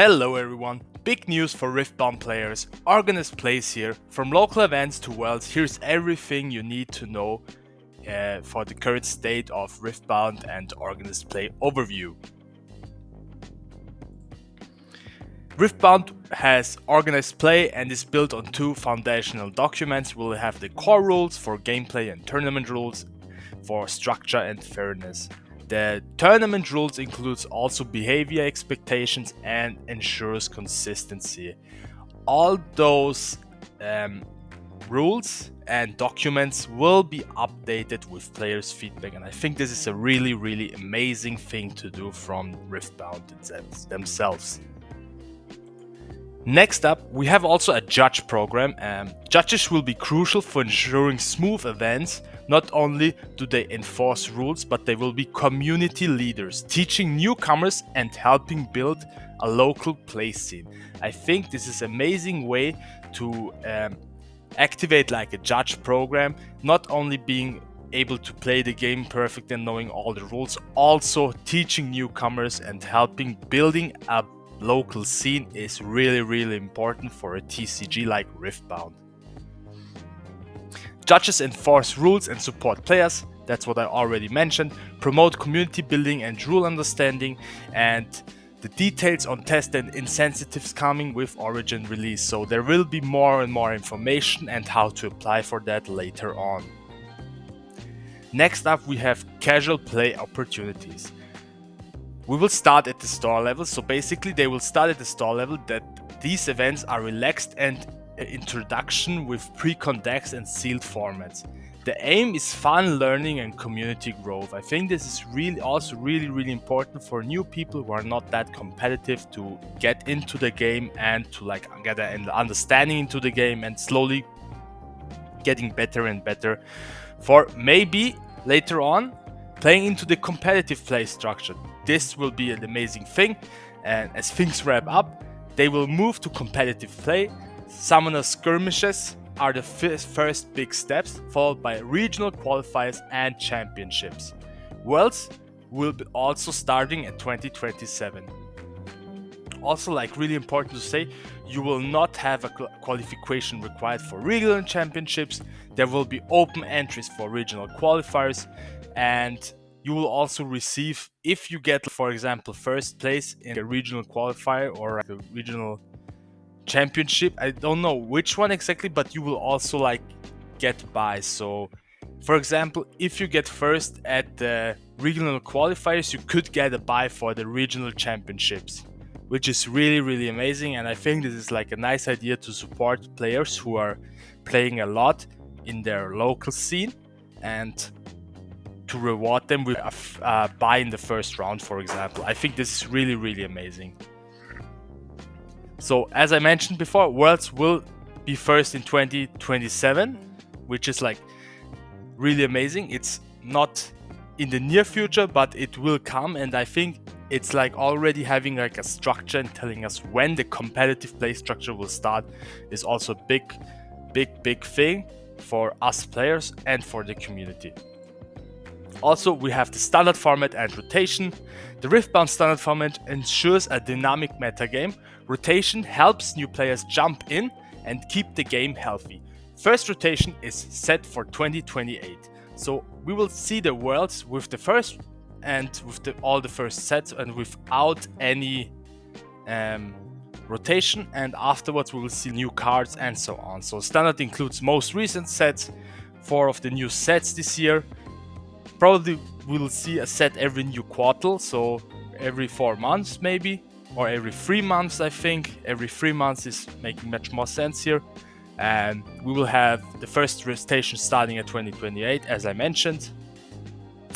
Hello everyone, big news for Riftbound players. Organist Plays here. From local events to worlds, here's everything you need to know for the current state of Riftbound and Organist Play overview. Riftbound has Organized Play and is built on two foundational documents. We'll have the core rules for gameplay and tournament rules for structure and fairness. The tournament rules includes also behavior expectations and ensures consistency. All those rules and documents will be updated with players' feedback, and I think this is a really amazing thing to do from Riftbound themselves. Next up, we have also a judge program. Judges will be crucial for ensuring smooth events. Not only do they enforce rules, but they will be community leaders, teaching newcomers and helping build a local play scene. I think this is an amazing way to activate like a judge program, not only being able to play the game perfect and knowing all the rules, also teaching newcomers and helping building a local scene is really important for a TCG like Riftbound. Judges enforce rules and support players, that's what I already mentioned, promote community building and rule understanding, and the details on test and incentives coming with Origin release, so there will be more and more information and how to apply for that later on. Next up, we have casual play opportunities. We will start at the store level, so basically they will start at the store level that these events are relaxed and introduction with pre-con decks and sealed formats. The aim is fun learning and community growth. I think this is really important for new people who are not that competitive to get into the game and to like get an understanding into the game and slowly getting better and better for maybe later on playing into the competitive play structure. This will be an amazing thing, and as things wrap up, they will move to competitive play. Summoner skirmishes are the first big steps, followed by regional qualifiers and championships. Worlds will be also starting in 2027. Also, like really important to say, you will not have a qualification required for regional championships. There will be open entries for regional qualifiers, and you will also receive, if you get, for example, first place in a regional qualifier or a regional championship, I don't know which one exactly, but you will also like get buys. So for example, if you get first at the regional qualifiers, you could get a buy for the regional championships, which is really amazing. And I think this is like a nice idea to support players who are playing a lot in their local scene and to reward them with a buy in the first round, for example. I think this is really amazing. So as I mentioned before, Worlds will be first in 2027, which is like really amazing. It's not in the near future, but it will come, and I think it's like already having like a structure and telling us when the competitive play structure will start is also a big thing for us players and for the community. Also, we have the standard format and rotation. The Riftbound standard format ensures a dynamic metagame. Rotation helps new players jump in and keep the game healthy. First rotation is set for 2028. So we will see the worlds with the first and with all the first sets and without any rotation, and afterwards we will see new cards and so on. So standard includes most recent sets, 4 of the new sets this year. Probably we'll see a set every new quarter, so every 4 months maybe, or every 3 months. I think every 3 months is making much more sense here. And we will have the first rotation starting at 2028, as I mentioned.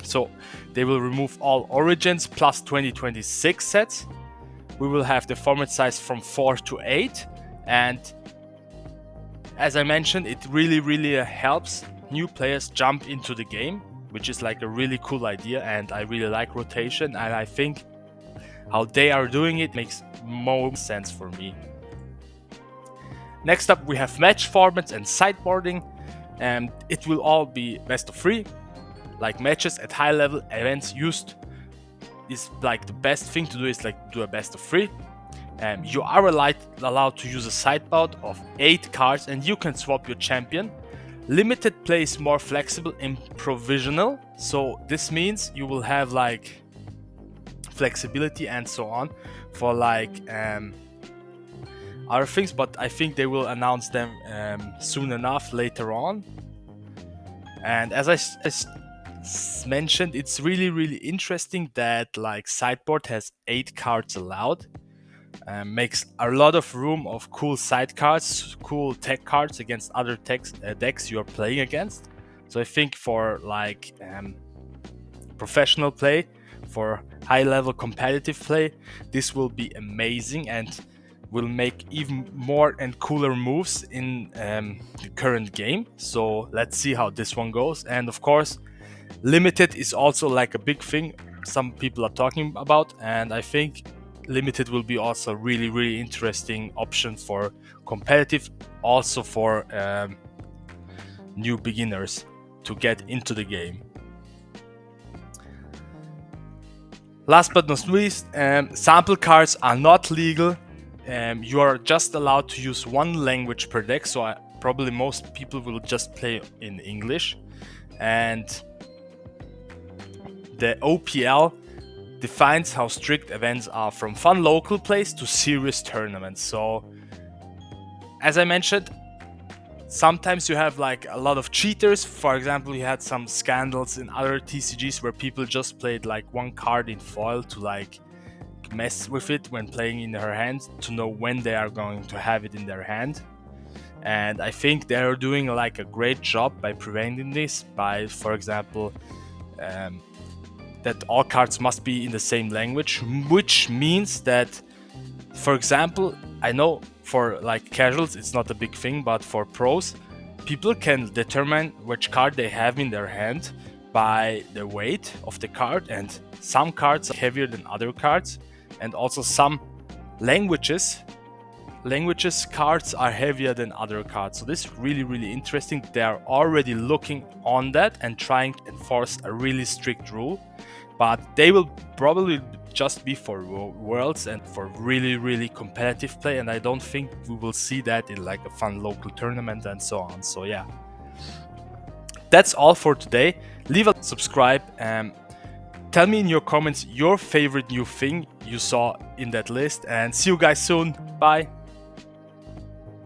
So they will remove all Origins plus 2026 sets. We will have the format size from 4 to 8, and as I mentioned, it really helps new players jump into the game, which is like a really cool idea, and I really like rotation, and I think how they are doing it makes more sense for me. Next up, we have match formats and sideboarding, and it will all be best of 3. Like matches at high level events used is like the best thing to do is like do a best of 3. You are allowed to use a sideboard of 8 cards, and you can swap your champion. Limited play is more flexible and provisional, so this means you will have like flexibility and so on for like other things, but I think they will announce them soon enough later on. And as I mentioned, it's really interesting that like sideboard has 8 cards allowed. Makes a lot of room of cool side cards, cool tech cards against other decks you are playing against. So I think for like professional play, for high level competitive play, this will be amazing and will make even more and cooler moves in the current game. So let's see how this one goes. And of course, limited is also like a big thing some people are talking about, and I think limited will be also really interesting option for competitive, also for new beginners to get into the game. Last but not least, sample cards are not legal. You are just allowed to use one language per deck, so probably most people will just play in English. And the OPL defines how strict events are, from fun local plays to serious tournaments. So, as I mentioned, sometimes you have like a lot of cheaters. For example, you had some scandals in other TCGs where people just played like one card in foil to like mess with it when playing in their hand, to know when they are going to have it in their hand. And I think they are doing like a great job by preventing this by, for example, that all cards must be in the same language, which means that, for example, I know for like casuals it's not a big thing, but for pros, people can determine which card they have in their hand by the weight of the card, and some cards are heavier than other cards, and also some languages cards are heavier than other cards. So this is really interesting. They are already looking on that and trying to enforce a really strict rule, but they will probably just be for Worlds and for really competitive play, and I don't think we will see that in like a fun local tournament and so on. So yeah, that's all for today. Leave a subscribe and tell me in your comments your favorite new thing you saw in that list, and see you guys soon. Bye.